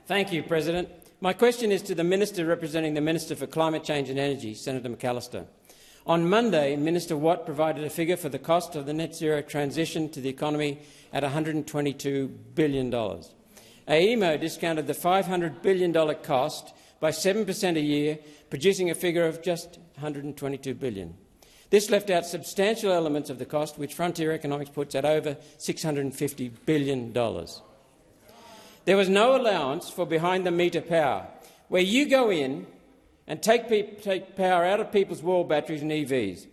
Thank you, President. My question is to the Minister representing the Minister for Climate Change and Energy, Senator McAllister. On Monday, Minister Watt provided a figure for the cost of the net zero transition to the economy at $122 billion. AEMO discounted the $500 billion cost by 7% a year, producing a figure of just $122 billion. This left out substantial elements of the cost, which Frontier Economics puts at over $650 billion. There was no allowance for behind-the-meter power, where you go in and take power out of people's wall batteries and EVs.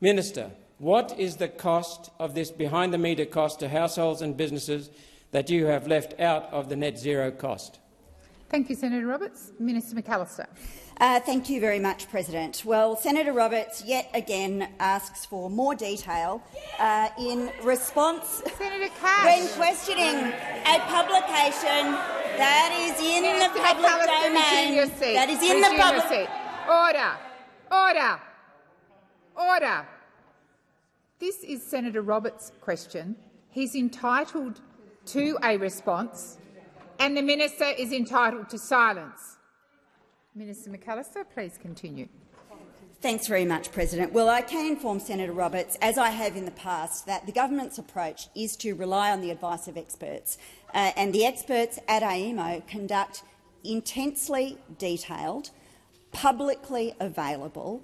Minister, what is the cost of this behind-the-meter cost to households and businesses that you have left out of the net zero cost? Thank you, Senator Roberts. Minister McAllister. Thank you very much, President. Well, Senator Roberts yet again asks for more detail in response when questioning a publication that is in the public domain. That is in the public. Order. Order. Order. This is Senator Roberts' question. He's entitled to a response, and the minister is entitled to silence. Minister McAllister, please continue. Thanks very much, President. Well, I can inform Senator Roberts, as I have in the past, that the government's approach is to rely on the advice of experts, and the experts at AEMO conduct intensely detailed, publicly available,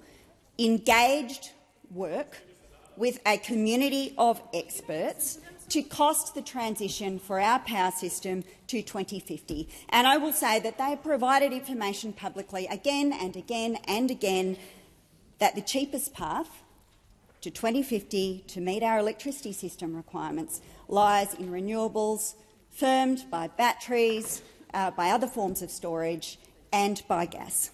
engaged work with a community of experts to cost the transition for our power system to 2050. And I will say that they have provided information publicly again and again and again that the cheapest path to 2050 to meet our electricity system requirements lies in renewables, firmed by batteries, by other forms of storage and by gas.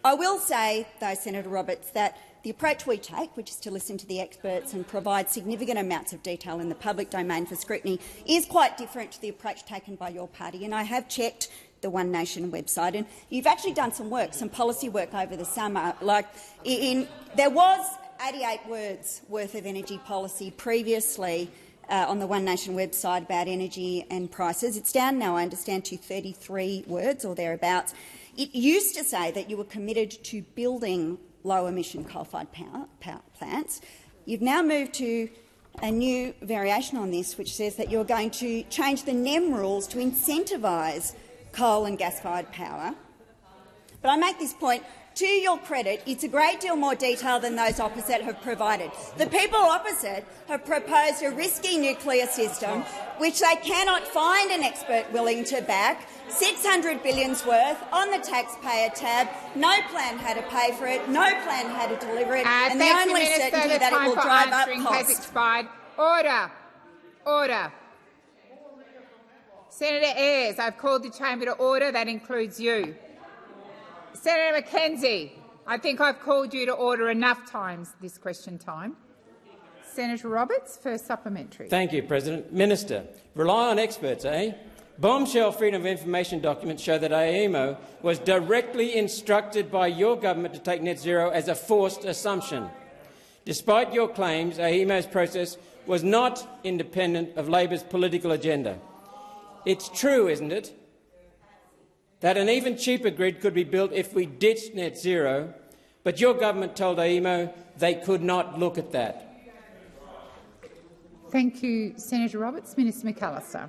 I will say, though, Senator Roberts, that the approach we take, which is to listen to the experts and provide significant amounts of detail in the public domain for scrutiny, is quite different to the approach taken by your party. And I have checked the One Nation website, and you've actually done some work, some policy work over the summer. There was 88 words worth of energy policy previously on the One Nation website about energy and prices. It's down now, I understand, to 33 words or thereabouts. It used to say that you were committed to building low-emission coal-fired power plants. You've now moved to a new variation on this, which says that you're going to change the NEM rules to incentivise coal and gas-fired power. But I make this point, to your credit, it's a great deal more detail than those opposite have provided. The people opposite have proposed a risky nuclear system, which they cannot find an expert willing to back, $600 billion's worth on the taxpayer tab, no plan how to pay for it, no plan how to deliver it, and the only certainty that it will drive up costs. Has expired. Order. Order. Senator Ayres, I've called the chamber to order. That includes you. Senator McKenzie, I think I've called you to order enough times this question time. Senator Roberts, for supplementary. Thank you, President. Minister, rely on experts, eh? Bombshell Freedom of Information documents show that AEMO was directly instructed by your government to take net zero as a forced assumption. Despite your claims, AEMO's process was not independent of Labor's political agenda. It's true, isn't it, that an even cheaper grid could be built if we ditched net zero, but your government told AEMO they could not look at that. Thank you, Senator Roberts. Minister McAllister.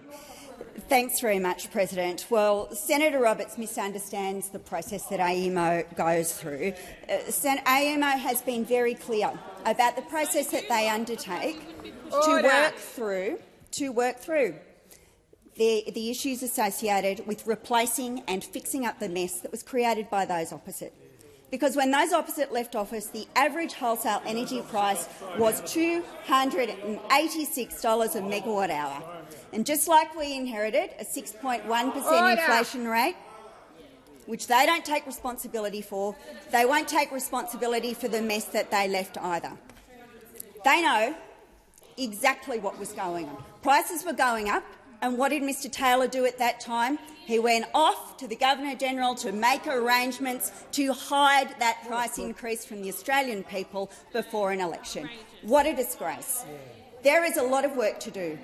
Thanks very much, President. Well, Senator Roberts misunderstands the process that AEMO goes through. AEMO has been very clear about the process that they undertake to work through the issues associated with replacing and fixing up the mess that was created by those opposite. Because when those opposite left office, the average wholesale energy price was $286 a megawatt hour. And just like we inherited a 6.1% inflation rate, which they don't take responsibility for, they won't take responsibility for the mess that they left either. They know exactly what was going on. Prices were going up. And what did Mr Taylor do at that time? He went off to the Governor-General to make arrangements to hide that price increase from the Australian people before an election. What a disgrace. There is a lot of work to do.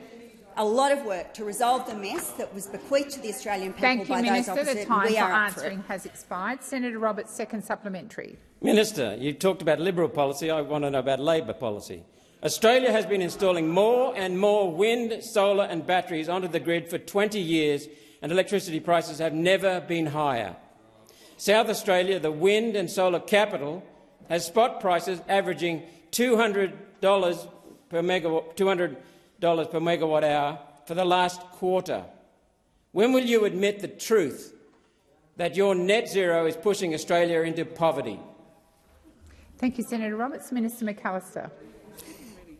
a lot of work to resolve the mess that was bequeathed to the Australian people Thank you, by Minister. those opposite. The time we for are answering has expired. Senator Roberts, second supplementary. Minister, you talked about Liberal policy. I want to know about Labor policy. Australia has been installing more and more wind, solar and batteries onto the grid for 20 years, and electricity prices have never been higher. South Australia, the wind and solar capital, has spot prices averaging $200 per megawatt hour for the last quarter. When will you admit the truth that your net zero is pushing Australia into poverty? Thank you, Senator Roberts. Minister McAllister.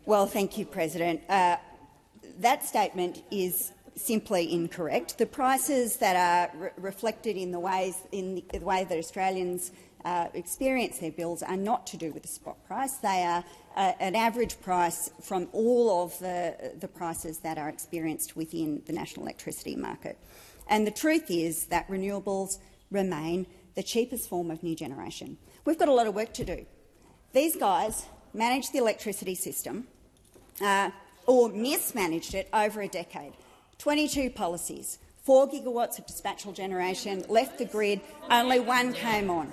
Well, thank you, President. That statement is simply incorrect. The prices that are reflected in the way that Australians experience their bills are not to do with the spot price. They are an average price from all of the prices that are experienced within the national electricity market. And the truth is that renewables remain the cheapest form of new generation. We've got a lot of work to do. These guys managed the electricity system or mismanaged it over a decade. 22 policies, 4 gigawatts of dispatchable generation left the grid, only 1 came on.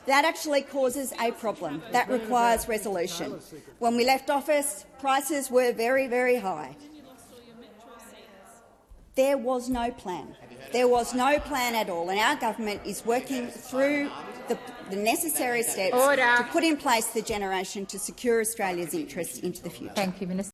That actually causes a problem. That requires resolution. When we left office, prices were very, very high. There was no plan. There was no plan at all, and our government is working through the necessary steps to put in place the generation to secure Australia's interests into the future. Thank you, Minister.